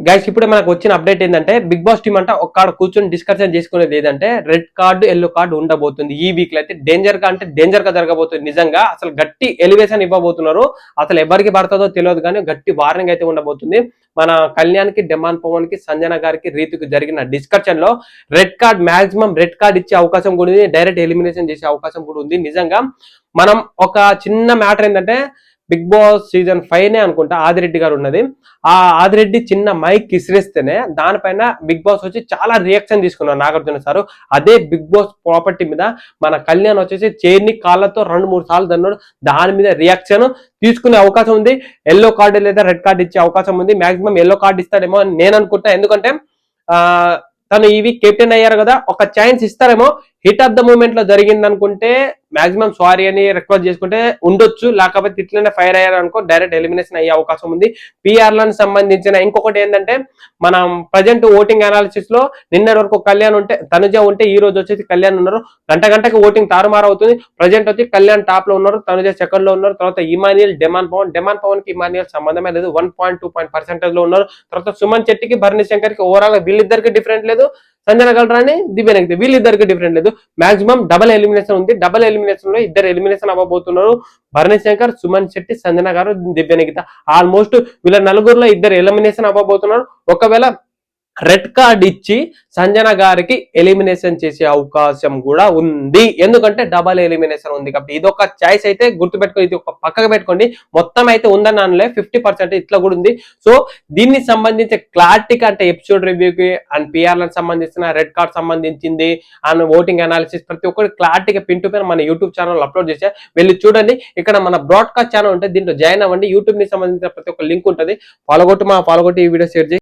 guys ఇప్పుడే మనకు వచ్చిన అప్డేట్ ఏంటంటే బిగ్ బాస్ టీమ్ అంటే ఒక్కడ కూర్చొని డిస్కషన్ చేసుకునేది ఏదంటే రెడ్ కార్డు ఎల్లో కార్డు ఉండబోతుంది ఈ వీక్ లో అయితే డేంజర్ గా జరగబోతుంది నిజంగా అసలు గట్టి ఎలివేషన్ ఇవ్వబోతున్నారు అసలు ఎవరికి పడుతుందో తెలియదు కానీ గట్టి వార్నింగ్ అయితే ఉండబోతుంది మన కళ్యాణ్ కి డెమాన్ పవన్ కి సంజన గారికి రీతికి జరిగిన డిస్కషన్ లో red card maximum red card ఇచ్చే అవకాశం కూడా ఉంది డైరెక్ట్ ఎలిమినేషన్ చేసే అవకాశం కూడా ఉంది నిజంగా మనం ఒక చిన్న మ్యాటర్ ఏంటంటే బిగ్ బాస్ సీజన్ 5 అనుకుంటా ఆదిరెడ్డి గారు ఉన్నది ఆ ఆదిరెడ్డి చిన్న మైక్ ఇసిరేస్తేనే దానిపైన బిగ్ బాస్ వచ్చి చాలా రియాక్షన్ తీసుకున్నారు నాగార్జున సార్ అదే బిగ్ బాస్ ప్రాపర్టీ మీద మన కళ్యాణ్ వచ్చేసి చైర్ని కాళ్ళతో 2-3 సార్లు తన్నాడు దాని మీద రియాక్షన్ తీసుకునే అవకాశం ఉంది ఎల్లో కార్డు లేదా రెడ్ కార్డు ఇచ్చే అవకాశం ఉంది మాక్సిమం ఎల్లో కార్డు ఇస్తాడేమో అని నేను అనుకుంటా ఎందుకంటే తను ఈ వీక్ కెప్టెన్ అయ్యారు కదా ఒక ఛాన్స్ ఇస్తారేమో హిట్ ఆఫ్ ద మూమెంట్ లో జరిగింది అనుకుంటే మాక్సిమం సారీ అని రిక్వెస్ట్ చేసుకుంటే ఉండొచ్చు లేకపోతే ఇట్లనే ఫైర్ అయ్యారు అనుకో డైరెక్ట్ ఎలిమినేషన్ అయ్యే అవకాశం ఉంది పిఆర్లకు సంబంధించిన ఇంకొకటి ఏంటంటే మనం ప్రజెంట్ ఓటింగ్ అనాలిసిస్ లో నిన్నటి వరకు కళ్యాణ్ ఉంటే తనుజ ఉంటే ఈ రోజు వచ్చేసి కళ్యాణ్ ఉన్నారు గంటకి ఓటింగ్ తారుమారు అవుతుంది ప్రజెంట్ వచ్చి కళ్యాణ్ టాప్ లో ఉన్నారు తనుజ సెకండ్ లో ఉన్నారు తర్వాత ఇమానియల్ డెమాన్ పవన్ కి ఇమానియల్ సంబంధమే లేదు 1.2% లో ఉన్నారు తర్వాత సుమన్ శెట్టికి భరణి శంకర్ కి ఓవరాల్ వీళ్ళిద్దరికి డిఫరెంట్ లేదు సంజన గల్రాని దివ్యనకి వీళ్ళిద్దరికి డిఫరెంట్ లేదు మాక్సిమం డబల్ ఎలిమినేషన్ ఉంది డబల్ ఎలిమినేషన్ లో ఇద్దరు ఎలిమినేషన్ అవ్వబోతున్నారు భరణి శంకర్ సుమన్ శెట్టి సంజన గారు దివ్యనిగిత ఆల్మోస్ట్ వీళ్ళ నలుగురులో ఇద్దరు ఎలిమినేషన్ అవ్వబోతున్నారు ఒకవేళ రెడ్ కార్డ్ ఇచ్చి సంజన గారికి ఎలిమినేషన్ చేసే అవకాశం కూడా ఉంది ఎందుకంటే డబల్ ఎలిమినేషన్ ఉంది కాబట్టి ఇది ఒక చాయిస్ అయితే గుర్తుపెట్టుకోండి ఇది ఒక పక్కకు పెట్టుకోండి మొత్తం అయితే ఉందని అనలే 50% ఇట్లా కూడా ఉంది సో దీనికి సంబంధించి క్లారిటీగా అంటే ఎపిసోడ్ రివ్యూకి అండ్ పిఆర్లకు సంబంధించిన రెడ్ కార్డ్ సంబంధించింది అండ్ ఓటింగ్ అనాలిసిస్ ప్రతి ఒక్కటి క్లారిటీగా పిన్ టు పిన్ మన యూట్యూబ్ ఛానల్ అప్లోడ్ చేసా వెళ్ళి చూడండి ఇక్కడ మన బ్రాడ్కాస్ట్ ఛానల్ ఉంటుంది దీంట్లో జాయిన్ అవ్వండి యూట్యూబ్ ని సంబంధించిన ప్రతి ఒక్క లింక్ ఉంటుంది ఫాలో కొట్టి ఈ వీడియో షేర్ చేసి